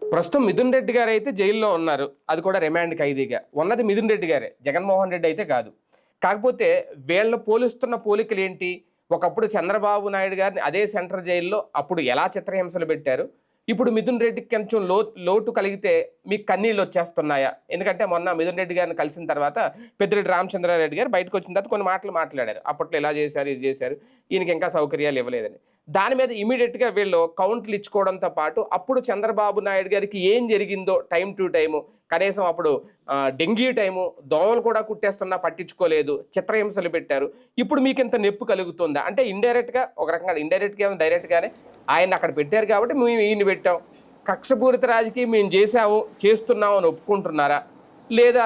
ప్రస్తుతం మిథున్ రెడ్డి గారు అయితే జైల్లో ఉన్నారు. అది కూడా రిమాండ్ ఖైదీగా. ఉన్నది మిథున్ రెడ్డి గారే, జగన్మోహన్ రెడ్డి అయితే కాదు. కాకపోతే వీళ్ళు పోలుస్తున్న పోలికలు ఏంటి? ఒకప్పుడు చంద్రబాబు నాయుడు గారిని అదే సెంట్రల్ జైల్లో అప్పుడు ఎలా చిత్రహింసలు పెట్టారు? ఇప్పుడు మిథున్ రెడ్డికి కొంచెం లోటు కలిగితే మీకు కన్నీళ్ళు వచ్చేస్తున్నాయా? ఎందుకంటే మొన్న మిథున్ రెడ్డి గారిని కలిసిన తర్వాత పెద్దిరెడ్డి రామచంద్రారెడ్డి గారు బయటకు వచ్చిన తర్వాత కొన్ని మాటలు మాట్లాడారు. అప్పట్లో ఇలా చేశారు, ఇది చేశారు, ఈయనకి ఇంకా సౌకర్యాలు ఇవ్వలేదని. దాని మీద ఇమీడియట్గా వీళ్ళు కౌంట్లు ఇచ్చుకోవడంతో పాటు అప్పుడు చంద్రబాబు నాయుడు గారికి ఏం జరిగిందో టైం టు టైము, కనీసం అప్పుడు డెంగీ టైము, దోమలు కూడా కుట్టేస్తున్నా పట్టించుకోలేదు, చిత్రహింసలు పెట్టారు. ఇప్పుడు మీకు ఇంత నొప్పి కలుగుతుందా? అంటే ఇండైరెక్ట్గా, ఒక రకంగా ఇండైరెక్ట్గా డైరెక్ట్గానే ఆయన అక్కడ పెట్టారు కాబట్టి మేము ఈయన పెట్టాం, కక్షపూరిత రాజకీయం మేము చేస్తున్నాము అని ఒప్పుకుంటున్నారా? లేదా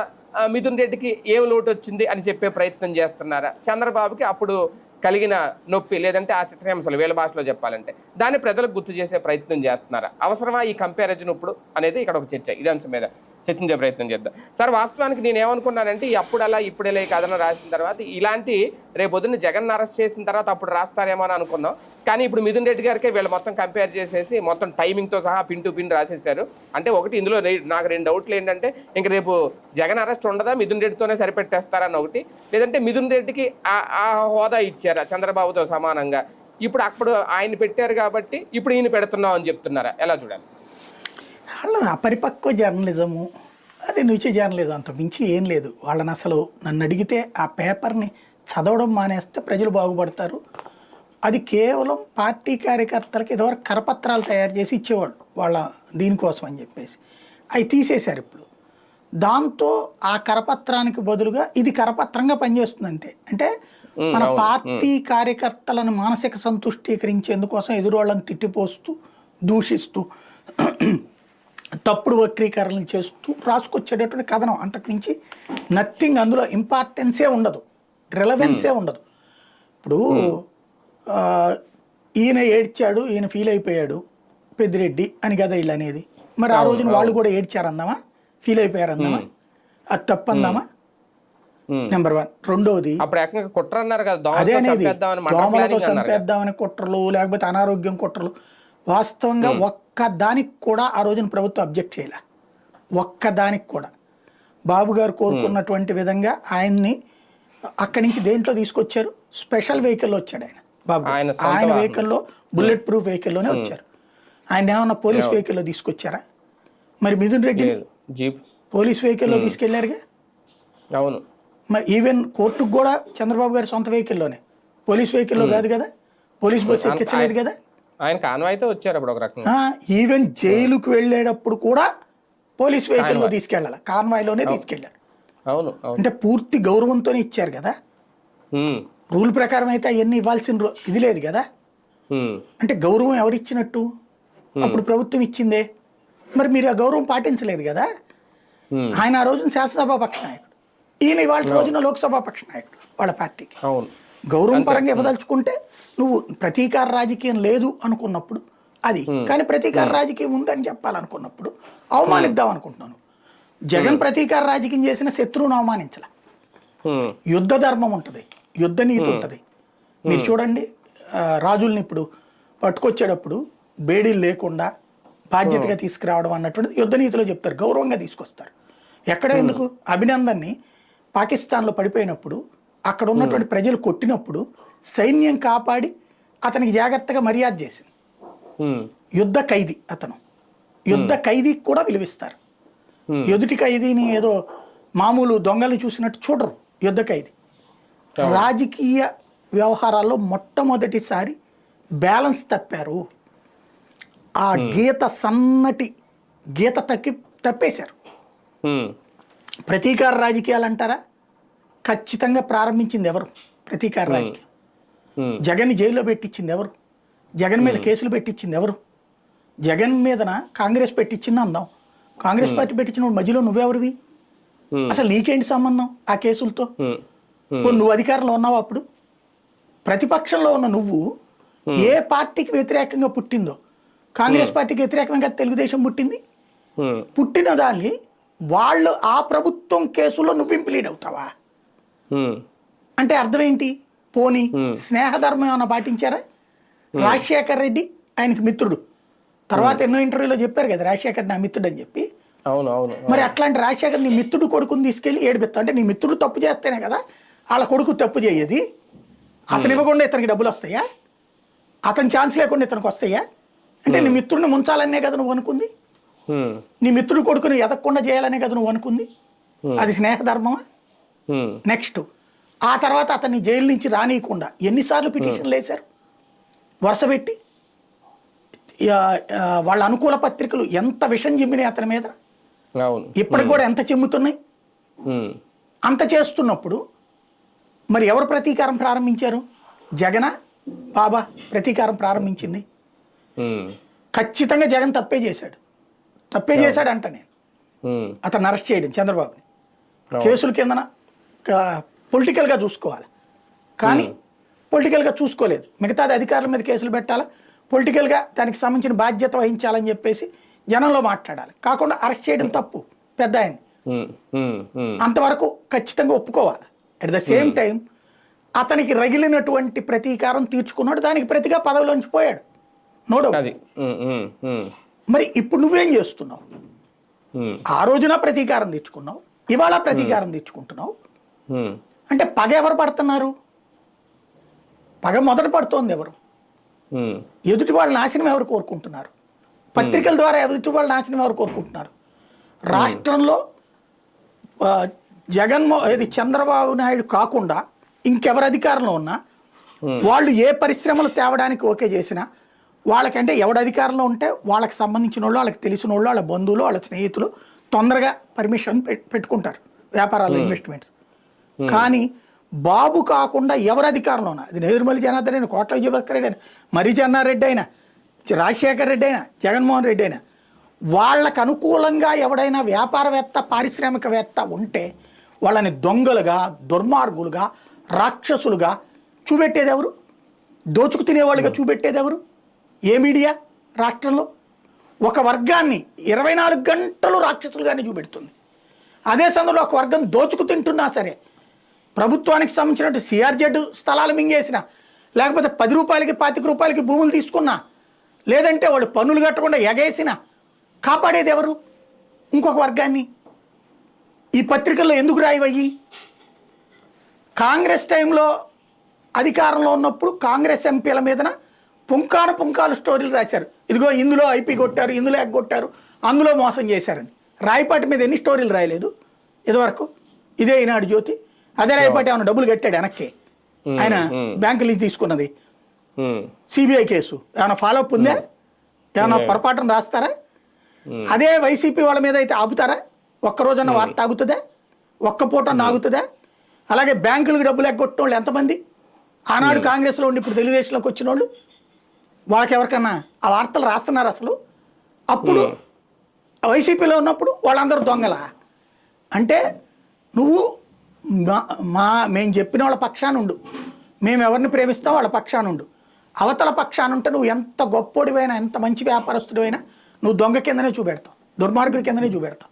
మిథున్ రెడ్డికి ఏం లోటు వచ్చింది అని చెప్పే ప్రయత్నం చేస్తున్నారా? చంద్రబాబుకి అప్పుడు కలిగిన నొప్పి లేదంటే ఆ చిత్రహింసలు వీళ్ళ భాషలో చెప్పాలంటే దాన్ని ప్రజలకు గుర్తు చేసే ప్రయత్నం చేస్తున్నారా? అవసరమా ఈ కంపారిజన్ ఇప్పుడు అనేది ఇక్కడ ఒక చర్చ. ఇదే అంశం మీద చర్చించే ప్రయత్నం చేద్దాం. సార్, వాస్తవానికి నేను ఏమనుకున్నానంటే అప్పుడు అలా ఇప్పుడేలా ఈ కథను రాసిన తర్వాత ఇలాంటి రేపొద్దున్న జగన్ అరెస్ట్ చేసిన తర్వాత అప్పుడు రాస్తారేమో అని అనుకున్నాం. కానీ ఇప్పుడు మిథున్ రెడ్డి గారికే వీళ్ళు మొత్తం కంపేర్ చేసేసి మొత్తం టైమింగ్తో సహా పిన్ టు పిన్ రాసేసారు. అంటే ఒకటి ఇందులో నాకు 2 డౌట్లు ఏంటంటే, ఇంక రేపు జగన్ అరెస్ట్ ఉండదా, మిథున్ రెడ్డితోనే సరిపెట్టేస్తారని ఒకటి, లేదంటే మిథున్ రెడ్డికి ఆ హోదా ఇచ్చారా చంద్రబాబుతో సమానంగా? ఇప్పుడు అప్పుడు ఆయన పెట్టారు కాబట్టి ఇప్పుడు ఈయన పెడుతున్నాం అని చెప్తున్నారా? ఎలా చూడాలి? వాళ్ళు అపరిపక్వ జర్నలిజము, అది నిత్య జర్నలిజం, అంత మించి ఏం లేదు. వాళ్ళని అసలు నన్ను అడిగితే ఆ పేపర్ని చదవడం మానేస్తే ప్రజలు బాగుపడతారు. అది కేవలం పార్టీ కార్యకర్తలకి ఇదివరకు కరపత్రాలు తయారు చేసి ఇచ్చేవాళ్ళు వాళ్ళ దీనికోసం అని చెప్పేసి. అవి తీసేశారు ఇప్పుడు. దాంతో ఆ కరపత్రానికి బదులుగా ఇది కరపత్రంగా పనిచేస్తుంది అంతే. అంటే మన పార్టీ కార్యకర్తలను మానసిక సంతుష్టీకరించేందుకోసం ఎదురోళ్ళని తిట్టిపోస్తూ, దూషిస్తూ, తప్పుడు వక్రీకరణలు చేస్తూ రాసుకొచ్చేటటువంటి కథనం. అంతకుమించి నథింగ్. అందులో ఇంపార్టెన్సే ఉండదు, రిలవెన్సే ఉండదు. ఇప్పుడు ఈయన ఏడ్చాడు, ఈయన ఫీల్ అయిపోయాడు పెద్దిరెడ్డి అని కదా వీళ్ళు అనేది. మరి ఆ రోజున వాళ్ళు కూడా ఏడ్చారందామా, ఫీల్ అయిపోయారందామా? అది తప్పందామా? నెంబర్ 1. రెండోది అదే అనేది దోమలతో చంపేద్దామని కుట్రలు, లేకపోతే అనారోగ్యం కుట్రలు. వాస్తవంగా ఒక్కదానికి కూడా ఆ రోజున ప్రభుత్వం అబ్జెక్ట్ చేయలే. ఒక్కదానికి కూడా. బాబు గారు కోరుకున్నటువంటి విధంగా ఆయన్ని అక్కడి నుంచి దేంట్లో తీసుకొచ్చారు? స్పెషల్ వెహికల్లో వచ్చాడు ఆయన. బాబు ఆయన వెహికల్లో, బుల్లెట్ ప్రూఫ్ వెహికల్లోనే వచ్చారు. ఆయన ఏమన్నా పోలీస్ వెహికల్లో తీసుకొచ్చారా? మరి మిథున్ రెడ్డి పోలీస్ వెహికల్లో తీసుకెళ్లారుగా. అవును. మరి ఈవెన్ కోర్టుకు కూడా చంద్రబాబు గారి సొంత వెహికల్లోనే, పోలీస్ వెహికల్లో కాదు కదా, పోలీస్ బస్సు ఎక్కించలేదు కదా. ఆయన కాన్వాయ్తో వచ్చారు అప్పుడు ఒక రకంగా. ఈవెన్ జైలుకు వెళ్ళేటప్పుడు కూడా పోలీస్ వెహికల్లో తీసుకెళ్ళాలి, కాన్వాయ్లోనే తీసుకెళ్ళారు. అవును. అంటే పూర్తి గౌరవంతోనే ఇచ్చారు కదా. రూల్ ప్రకారం అయితే అవన్నీ ఇవ్వాల్సిన ఇది లేదు కదా. అంటే గౌరవం ఎవరిచ్చినట్టు? అప్పుడు ప్రభుత్వం ఇచ్చిందే. మరి మీరు ఆ గౌరవం పాటించలేదు కదా. ఆయన ఆ రోజున శాసనసభా పక్ష నాయకుడు, ఈయన ఇవాళ రోజున లోక్సభా పక్ష నాయకుడు వాళ్ళ పార్టీకి. గౌరవం పరంగా ఇవ్వదలుచుకుంటే నువ్వు ప్రతీకార రాజకీయం లేదు అనుకున్నప్పుడు అది, కానీ ప్రతీకార రాజకీయం ఉందని చెప్పాలనుకున్నప్పుడు అవమానిద్దాం అనుకుంటున్నాను. జగన్ ప్రతీకార రాజకీయం చేసిన శత్రువును అవమానించాల. యుద్ధ ధర్మం ఉంటుంది, యుద్ధ నీతి ఉంటుంది. మీరు చూడండి, రాజుల్ని ఇప్పుడు పట్టుకొచ్చేటప్పుడు బేడీలు లేకుండా బాధ్యతగా తీసుకురావడం అన్నటువంటిది యుద్ధ నీతిలో చెప్తారు, గౌరవంగా తీసుకొస్తారు. ఎక్కడ ఎందుకు? అభినందన్ని పాకిస్తాన్లో పడిపోయినప్పుడు అక్కడ ఉన్నటువంటి ప్రజలు కొట్టినప్పుడు సైన్యం కాపాడి అతనికి జాగ్రత్తగా మర్యాద చేసింది. యుద్ధ ఖైదీ అతను, యుద్ధ ఖైదీకి కూడా విలువిస్తారు. ఎదుటి ఖైదీని ఏదో మామూలు దొంగలు చూసినట్టు చూడరు. యుద్ధ ఖైదీ రాజకీయ వ్యవహారాల్లో మొట్టమొదటిసారి బ్యాలెన్స్ తప్పారు. ఆ గీత, సన్నటి గీత తప్పేశారు. ప్రతీకార రాజకీయాలు అంటారా? ఖచ్చితంగా ప్రారంభించింది ఎవరు? ప్రతీకార రాజకీయం. జగన్ జైల్లో పెట్టించింది ఎవరు? జగన్ మీద కేసులు పెట్టించింది ఎవరు? జగన్ మీదన కాంగ్రెస్ పెట్టించింది అందాం. కాంగ్రెస్ పార్టీ పెట్టించిన మధ్యలో నువ్వెవరివి? అసలు నీకేంటి సంబంధం ఆ కేసులతో? నువ్వు అధికారంలో ఉన్నావు. అప్పుడు ప్రతిపక్షంలో ఉన్న నువ్వు ఏ పార్టీకి వ్యతిరేకంగా పుట్టిందో, కాంగ్రెస్ పార్టీకి వ్యతిరేకంగా తెలుగుదేశం పుట్టింది. పుట్టిన దాన్ని వాళ్ళు ఆ ప్రభుత్వం కేసులో నువ్వు ఇంప్లీడ్ అవుతావా? అంటే అర్థం ఏంటి? పోనీ స్నేహధర్మం ఏమైనా పాటించారా? రాజశేఖర్ రెడ్డి ఆయనకి మిత్రుడు, తర్వాత ఎన్నో ఇంటర్వ్యూలో చెప్పారు కదా రాజశేఖర్ నా మిత్రుడు అని చెప్పి. అవును అవును మరి అట్లాంటి రాజశేఖర్ నీ మిత్రుడు కొడుకుని తీసుకెళ్ళి ఏడిపిస్తా అంటే నీ మిత్రుడు తప్పు చేస్తేనే కదా వాళ్ళ కొడుకు తప్పు చేయది. అతను ఇవ్వకుండా ఇతనికి డబ్బులు వస్తాయా? అతని ఛాన్స్ లేకుండా ఇతనికి వస్తాయా? అంటే నీ మిత్రుడిని ముంచాలనే కదా నువ్వు అనుకుంది. నీ మిత్రుడు కొడుకుని ఎదగకుండా చేయాలనే కదా నువ్వు అనుకుంది. అది స్నేహధర్మమా? నెక్స్ట్ ఆ తర్వాత అతన్ని జైలు నుంచి రానియకుండా ఎన్నిసార్లు పిటిషన్లు వేశారు వరుస పెట్టి. వాళ్ళ అనుకూల పత్రికలు ఎంత విషం చిమ్మినాయి అతని మీద, ఇప్పటికి కూడా ఎంత చిమ్ముతున్నాయి. అంత చేస్తున్నప్పుడు మరి ఎవరు ప్రతీకారం ప్రారంభించారు? జగనా బాబా ప్రతీకారం ప్రారంభించింది? ఖచ్చితంగా జగన్ తప్పే చేశాడు అంట నేను. అతను అరెస్ట్ చేయడం చంద్రబాబుని కేసుల కిందన పొలిటికల్గా చూసుకోవాలి, కానీ పొలిటికల్గా చూసుకోలేదు. మిగతాది అధికారుల మీద కేసులు పెట్టాలా, పొలిటికల్గా దానికి సంబంధించిన బాధ్యత వహించాలని చెప్పేసి జనంలో మాట్లాడాలి. కాకుండా అరెస్ట్ చేయడం తప్పు పెద్ద ఆయన్ని. అంతవరకు ఖచ్చితంగా ఒప్పుకోవాలి. అట్ ద సేమ్ టైం అతనికి రగిలినటువంటి ప్రతీకారం తీర్చుకున్నాడు, దానికి ప్రతిగా పదవిలోంచి పోయాడు. నోడు. మరి ఇప్పుడు నువ్వేం చేస్తున్నావు? ఆ రోజున ప్రతీకారం తెచ్చుకున్నావు, ఇవాళ ప్రతీకారం తెచ్చుకుంటున్నావు. అంటే పగ ఎవరు పడుతున్నారు? పగ మొదట పడుతోంది ఎవరు? ఎదుటి వాళ్ళ నాశనం ఎవరు కోరుకుంటున్నారు? పత్రికల ద్వారా ఎదుటి వాళ్ళ నాశనం ఎవరు కోరుకుంటున్నారు? రాష్ట్రంలో చంద్రబాబు నాయుడు కాకుండా ఇంకెవరు అధికారంలో ఉన్నా వాళ్ళు ఏ పరిశ్రమలు తేవడానికి ఓకే చేసినా వాళ్ళకంటే ఎవడు అధికారంలో ఉంటే వాళ్ళకి సంబంధించిన వాళ్ళు, వాళ్ళకి తెలిసిన వాళ్ళు, వాళ్ళ బంధువులు, వాళ్ళ స్నేహితులు తొందరగా పర్మిషన్ పెట్టుకుంటారు వ్యాపారాలు, ఇన్వెస్ట్మెంట్స్. కానీ బాబు కాకుండా ఎవరు అధికారంలో ఉన్నా, అది నేదురుమల్లి జనార్దన్ అయినా, కోట్ల విజయభాస్కర్ రెడ్డి అయినా, మర్రి చెన్నారెడ్డి అయినా, రాజశేఖర్ రెడ్డి అయినా, జగన్మోహన్ రెడ్డి అయినా, వాళ్ళకు అనుకూలంగా ఎవడైనా వ్యాపారవేత్త, పారిశ్రామికవేత్త ఉంటే వాళ్ళని దొంగలుగా, దుర్మార్గులుగా, రాక్షసులుగా చూపెట్టేది ఎవరు? దోచుకు తినేవాళ్ళుగా చూపెట్టేది ఎవరు? ఏ మీడియా రాష్ట్రంలో? ఒక వర్గాన్ని 24 గంటలు రాక్షసులుగానే చూపెడుతుంది. అదే సందర్భంలో ఒక వర్గం దోచుకు తింటున్నా సరే, ప్రభుత్వానికి సంబంధించినట్టు సిఆర్జెడ్ స్థలాలు మింగేసిన, లేకపోతే 10 రూపాయలకి 25 రూపాయలకి భూములు తీసుకున్నా, లేదంటే వాడు పన్నులు కట్టకుండా ఎగేసిన, కాపాడేది ఎవరు? ఇంకొక వర్గాన్ని. ఈ పత్రికల్లో ఎందుకు రాయివయ్యి? కాంగ్రెస్ టైంలో అధికారంలో ఉన్నప్పుడు కాంగ్రెస్ ఎంపీల మీదన పుంకాలు స్టోరీలు రాశారు. ఇదిగో ఇందులో ఐపీ కొట్టారు, ఇందులో ఎగ్గొట్టారు, అందులో మోసం చేశారని. రాయపాటి మీద ఎన్ని స్టోరీలు రాయలేదు ఇదివరకు? ఇదే ఈనాడు జ్యోతి. అదే రాయపాటి ఏమైనా డబ్బులు కట్టాడు వెనక్కి, ఆయన బ్యాంకు నుంచి తీసుకున్నది సిబిఐ కేసు ఏమైనా ఫాలోఅప్ ఉందా? ఏమైనా పొరపాటున రాస్తారా? అదే వైసీపీ వాళ్ళ మీద అయితే ఆపుతారా? ఒక్కరోజన్న వార్త ఆగుతుందా? ఒక్క పూట ఆగుతుందా? అలాగే బ్యాంకులకు డబ్బులు ఎగ్గొట్టిన వాళ్ళు ఎంతమంది? ఆనాడు కాంగ్రెస్లో ఉండి ఇప్పుడు తెలుగుదేశంలోకి వచ్చిన వాళ్ళు, వాళ్ళకి ఎవరికన్నా ఆ వార్తలు రాస్తున్నారు అసలు? అప్పుడు వైసీపీలో ఉన్నప్పుడు వాళ్ళందరూ దొంగలా? అంటే నువ్వు మేము చెప్పిన వాళ్ళ పక్షాన ఉండు, మేము ఎవరిని ప్రేమిస్తాం వాళ్ళ పక్షాన ఉండు. అవతల పక్షాన ఉంటే నువ్వు ఎంత గొప్పోడివైనా, ఎంత మంచి వ్యాపారస్తుడివైనా నువ్వు దొంగ కిందనే చూపెడతావు, దుర్మార్గుడి కిందనే చూపెడతావు.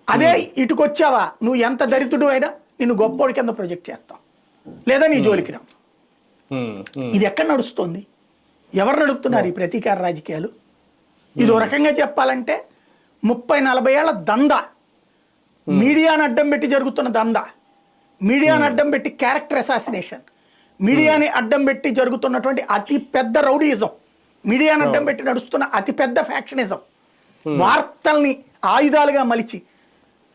అదే ఇటుకొచ్చావా నువ్వు ఎంత దరిద్రుడు అయినా నిన్ను గొప్పోడి కింద ప్రొజెక్ట్ చేస్తావు, లేదా నీ జోలికి రావు. ఇది ఎక్కడ నడుస్తుంది? ఎవరు నడుపుతున్నారు ఈ ప్రతీకార రాజకీయాలు? ఇది ఒక రకంగా చెప్పాలంటే 30-40 ఏళ్ల దందా, మీడియాని అడ్డం పెట్టి జరుగుతున్న దందా, మీడియాని అడ్డం పెట్టి క్యారెక్టర్ అసాసినేషన్, మీడియాని అడ్డం పెట్టి జరుగుతున్నటువంటి అతి పెద్ద రౌడీయిజం, మీడియాని అడ్డం పెట్టి నడుస్తున్న అతి పెద్ద ఫ్యాక్షనిజం, వార్తల్ని ఆయుధాలుగా మలిచి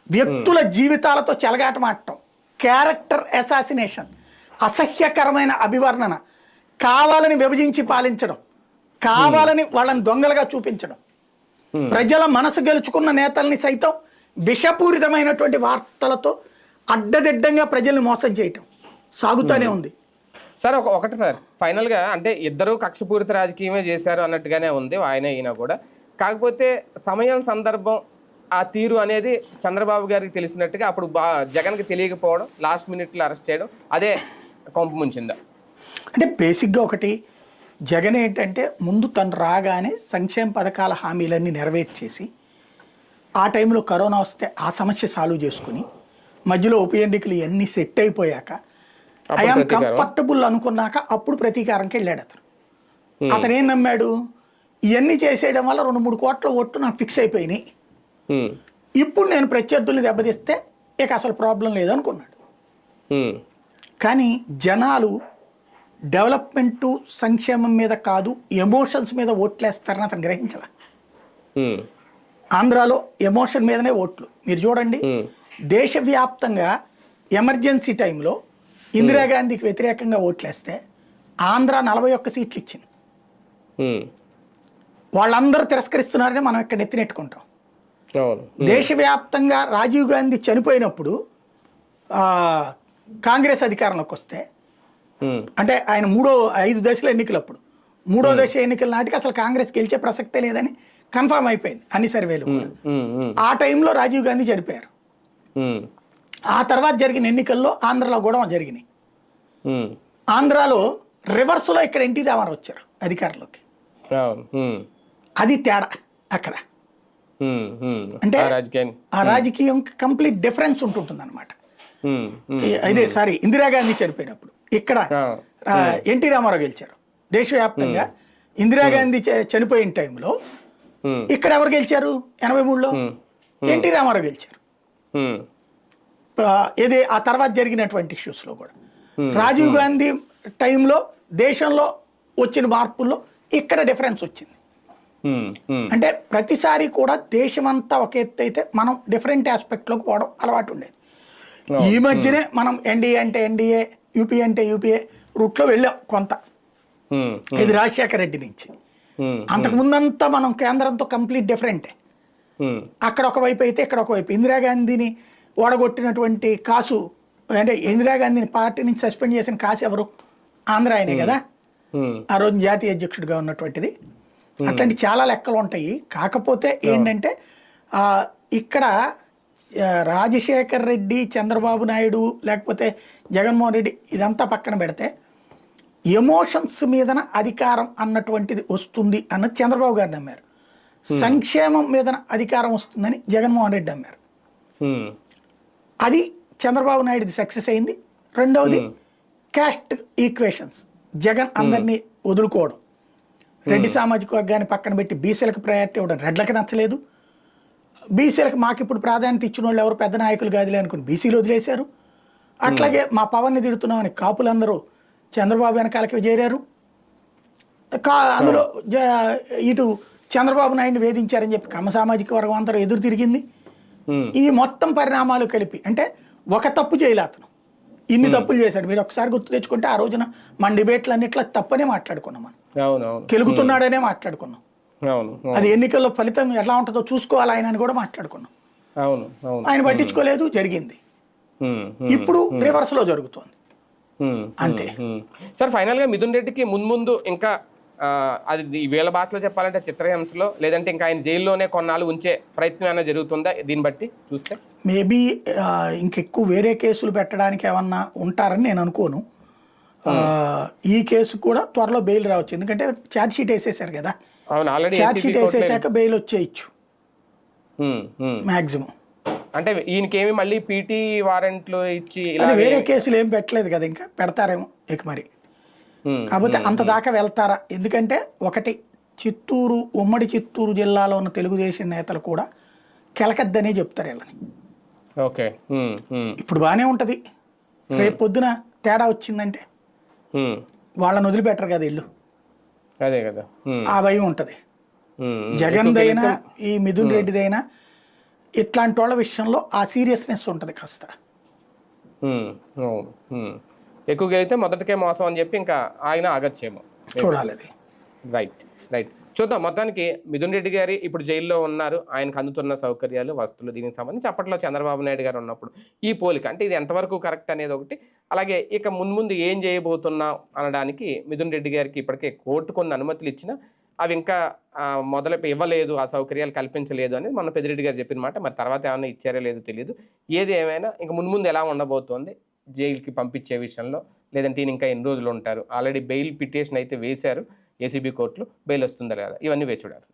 వ్యక్తుల జీవితాలతో చెలగాటమాడటం, క్యారెక్టర్ అసాసినేషన్, అసహ్యకరమైన అభివర్ణన, కావాలని విభజించి పాలించడం, కావాలని వాళ్ళని దొంగలుగా చూపించడం, ప్రజల మనసు గెలుచుకున్న నేతల్ని సైతం విషపూరితమైనటువంటి వార్తలతో అడ్డదిడ్డంగా ప్రజల్ని మోసం చేయటం సాగుతూనే ఉంది. సార్ ఒకటి సార్, ఫైనల్గా అంటే ఇద్దరు కక్షపూరిత రాజకీయమే చేశారు అన్నట్టుగానే ఉంది ఆయన ఈయన కూడా. కాకపోతే సమయం, సందర్భం, ఆ తీరు అనేది చంద్రబాబు గారికి తెలిసినట్టుగా అప్పుడు జగన్కి తెలియకపోవడం, లాస్ట్ మినిట్లో అరెస్ట్ చేయడం, అదే కొంప ముంచిందా? అంటే బేసిక్గా ఒకటి, జగన్ ఏంటంటే ముందు తను రాగానే సంక్షేమ పథకాల హామీలన్నీ నెరవేర్చేసి, ఆ టైంలో కరోనా వస్తే ఆ సమస్య సాల్వ్ చేసుకుని, మధ్యలో ఉప ఎన్నికలు ఇవన్నీ సెట్ అయిపోయాక ఐఆమ్ కంఫర్టబుల్ అనుకున్నాక అప్పుడు ప్రతీకారంకి వెళ్ళాడు అతను. అతను ఏం నమ్మాడు? ఇవన్నీ చేసేయడం వల్ల 2-3 కోట్ల ఓట్లు నాకు ఫిక్స్ అయిపోయినాయి. ఉమ్, ఇప్పుడు నేను ప్రత్యర్థుల్ని దెబ్బతీస్తే ఇక అసలు ప్రాబ్లం లేదు అనుకున్నాడు. ఉమ్, కానీ జనాలు డెవలప్మెంటు సంక్షేమం మీద కాదు ఎమోషన్స్ మీద ఓట్లేస్తారని అతను గ్రహించాల. ఉమ్, ఆంధ్రాలో ఎమోషన్ మీదనే ఓట్లు. మీరు చూడండి, ఉమ్, దేశవ్యాప్తంగా ఎమర్జెన్సీ టైంలో ఇందిరాగాంధీకి వ్యతిరేకంగా ఓట్లేస్తే ఆంధ్ర 41 సీట్లు ఇచ్చింది. ఉమ్, వాళ్ళందరూ తిరస్కరిస్తున్నారని మనం ఇక్కడ నెత్తినెట్టుకుంటాం. అవును. దేశవ్యాప్తంగా రాజీవ్ గాంధీ చనిపోయినప్పుడు కాంగ్రెస్ అధికారంలోకి వస్తే, ఉమ్, అంటే ఆయన 5 దశల ఎన్నికలప్పుడు 3వ దశ ఎన్నికల నాటికి అసలు కాంగ్రెస్ గెలిచే ప్రసక్తే లేదని కన్ఫర్మ్ అయిపోయింది అన్ని సర్వేలు కూడా. ఉమ్, ఉమ్, ఆ టైంలో రాజీవ్ గాంధీ చనిపోయారు. ఉమ్, ఆ తర్వాత జరిగిన ఎన్నికల్లో ఆంధ్రలో కూడా జరిగినాయి. ఉమ్, ఆంధ్రాలో రివర్స్లో ఇక్కడ ఎన్టీ రామారావు వచ్చారు అధికారంలోకి. అవును. ఉమ్, అది తేడా అక్కడ. ఉమ్, ఉమ్, అంటే ఆ రాజకీయాన్ని. ఆ రాజకీయం కంప్లీట్ డిఫరెన్స్ ఉంటుంటుంది అనమాట. ఉమ్, ఉమ్, ఇదే సారీ ఇందిరాగాంధీ చనిపోయినప్పుడు ఇక్కడ ఆ, ఎన్టీ రామారావు గెలిచారు. దేశవ్యాప్తంగా ఇందిరాగాంధీ చనిపోయిన టైంలో ఉమ్, ఇక్కడ ఎవరు గెలిచారు? 83లో ఎన్టీ రామారావు గెలిచారు. ఉమ్, ఇది ఆ తర్వాత జరిగినటువంటి ఇష్యూస్లో కూడా రాజీవ్ గాంధీ టైంలో దేశంలో వచ్చిన మార్పుల్లో ఇక్కడ డిఫరెన్స్ వచ్చింది. ఉమ్, ఉమ్, అంటే ప్రతిసారి కూడా దేశమంతా ఒక ఎత్తు అయితే మనం డిఫరెంట్ ఆస్పెక్ట్లోకి పోవడం అలవాటు ఉండేది. ఈ మధ్యనే మనం ఎన్డీఏ అంటే ఎన్డీఏ, యూపీఏ అంటే యూపీఏ రూట్లో వెళ్ళాం కొంత. ఉమ్, ఇది రాజశేఖర రెడ్డి నుంచి. ఉమ్, అంతకుముందంతా మనం కేంద్రంతో కంప్లీట్ డిఫరెంటే. ఉమ్, అక్కడ ఒకవైపు అయితే ఇక్కడ ఒకవైపు. ఇందిరాగాంధీని ఓడగొట్టినటువంటి కాసు, అంటే ఇందిరాగాంధీని పార్టీ నుంచి సస్పెండ్ చేసిన కాసు ఎవరు? ఆంధ్ర ఆయనే కదా ఉమ్, ఆ రోజు జాతీయ అధ్యక్షుడిగా ఉన్నటువంటిది. అట్లాంటి చాలా లెక్కలు ఉంటాయి. కాకపోతే ఏంటంటే ఇక్కడ రాజశేఖర్ రెడ్డి, చంద్రబాబు నాయుడు, లేకపోతే జగన్మోహన్ రెడ్డి ఇదంతా పక్కన పెడితే ఎమోషన్స్ మీదన అధికారం అన్నటువంటిది వస్తుంది అన్నది చంద్రబాబు గారు నమ్మారు. సంక్షేమం మీదన అధికారం వస్తుందని జగన్మోహన్ రెడ్డి నమ్మారు. ఉమ్, అది చంద్రబాబు నాయుడుది సక్సెస్ అయింది. రెండవది క్యాస్ట్ ఈక్వేషన్స్. జగన్ అందరినీ వదులుకోవడం, రెడ్డి సామాజిక వర్గాన్ని పక్కన పెట్టి బీసీలకు ప్రయారిటీ ఇవ్వడం రెడ్లకు నచ్చలేదు. బీసీలకు మాకు ఇప్పుడు ప్రాధాన్యత ఇచ్చిన వాళ్ళు ఎవరు పెద్ద నాయకులు కాదులే అనుకుని బీసీలు వదిలేశారు. అట్లాగే మా పవన్ని తిడుతున్నామని కాపులందరూ చంద్రబాబు వెనకాలకి చేరారు. అందులో ఇటు చంద్రబాబు నాయుడిని వేధించారని చెప్పి కమ్మ సామాజిక వర్గం అందరూ ఎదురు తిరిగింది. ఈ మొత్తం పరిణామాలు కలిపి, అంటే ఒక తప్పు చేయలే అతను, ఇన్ని తప్పులు చేశాడు. మీరు ఒకసారి గుర్తు తెచ్చుకుంటే ఆ రోజున మన డిబేట్లు అన్నిట్లో తప్పనే మాట్లాడుకున్నాం. మనం కెలుగుతున్నాడనే మాట్లాడుకున్నాం. అది ఎన్నికల్లో ఫలితం ఎలా ఉంటుందో చూసుకోవాలి ఆయన అని కూడా మాట్లాడుకున్నాం. ఆయన పట్టించుకోలేదు, జరిగింది. ఇప్పుడు రివర్స్ లో జరుగుతుంది అంతే. సార్ ఫైనల్ గా మిథున్ రెడ్డికి ముందు ఇంకా అది వీళ్ళ భాషలో చెప్పాలంటే చిత్రహింసలో, లేదంటే ఇంకా ఆయన జైల్లోనే కొన్నాళ్ళు ఉంచే ప్రయత్నం ఏమైనా జరుగుతుందా? దీన్ని బట్టి చూస్తే మేబీ ఇంకెక్కువ వేరే కేసులు పెట్టడానికి ఏమన్నా ఉంటారని నేను అనుకోను. ఈ కేసు కూడా త్వరలో బెయిల్ రావచ్చు, ఎందుకంటే ఛార్జ్ షీట్ వేసేసారు కదా. ఛార్జ్ షీట్ వేసేసాక బెయిల్ వచ్చేయచ్చు మాక్సిమం. అంటే ఈయనకేమి మళ్ళీ పీటీ వారెంట్లు ఇచ్చి వేరే కేసులు ఏం పెట్టలేదు కదా, ఇంకా పెడతారేమో ఇక మరి. కాకపోతే అంత దాకా వెళ్తారా? ఎందుకంటే ఒకటి, చిత్తూరు, ఉమ్మడి చిత్తూరు జిల్లాలో ఉన్న తెలుగుదేశం నేతలు కూడా కెలకద్దనే చెప్తారు వీళ్ళని. ఇప్పుడు బాగానే ఉంటుంది, రేపు పొద్దున తేడా వచ్చిందంటే వాళ్ళని వదిలిపెట్టరు కదా ఇల్లు. అదే కదా, ఆ భయం ఉంటుంది. జగన్దైనా ఈ మిథున్ రెడ్డిదైనా ఇట్లాంటి వాళ్ళ విషయంలో ఆ సీరియస్నెస్ ఉంటుంది కాస్త. ఎక్కువ గెలితే మొదటికే మోసం అని చెప్పి ఇంకా ఆయన ఆగచ్చేమో, చూడాలి అది. రైట్ చూద్దాం. మొత్తానికి మిథున్ రెడ్డి గారి ఇప్పుడు జైల్లో ఉన్నారు, ఆయనకు అందుతున్న సౌకర్యాలు, వస్తువులు, దీనికి సంబంధించి అప్పట్లో చంద్రబాబు నాయుడు గారు ఉన్నప్పుడు ఈ పోలిక అంటే ఇది ఎంతవరకు కరెక్ట్ అనేది ఒకటి. అలాగే ఇక ముందు ఏం చేయబోతున్నాం అనడానికి మిథున్ రెడ్డి గారికి ఇప్పటికే కోర్టు కొన్ని అనుమతులు ఇచ్చినా అవి ఇంకా ఇవ్వలేదు, ఆ సౌకర్యాలు కల్పించలేదు అనేది మన పెద్దిరెడ్డి గారు చెప్పిన మాట. మరి తర్వాత ఏమైనా ఇచ్చారో లేదో తెలియదు. ఏది ఏమైనా ఇంక ముందు ఎలా ఉండబోతోంది జైలుకి పంపించే విషయంలో, లేదంటే ఈయన ఇంకా ఎన్ని రోజులు ఉంటారు, ఆల్రెడీ బెయిల్ పిటిషన్ అయితే వేశారు ఏసీబీ కోర్టులో, బెయిల్ వస్తుందా లేదా, ఇవన్నీ వేచి చూడాలి.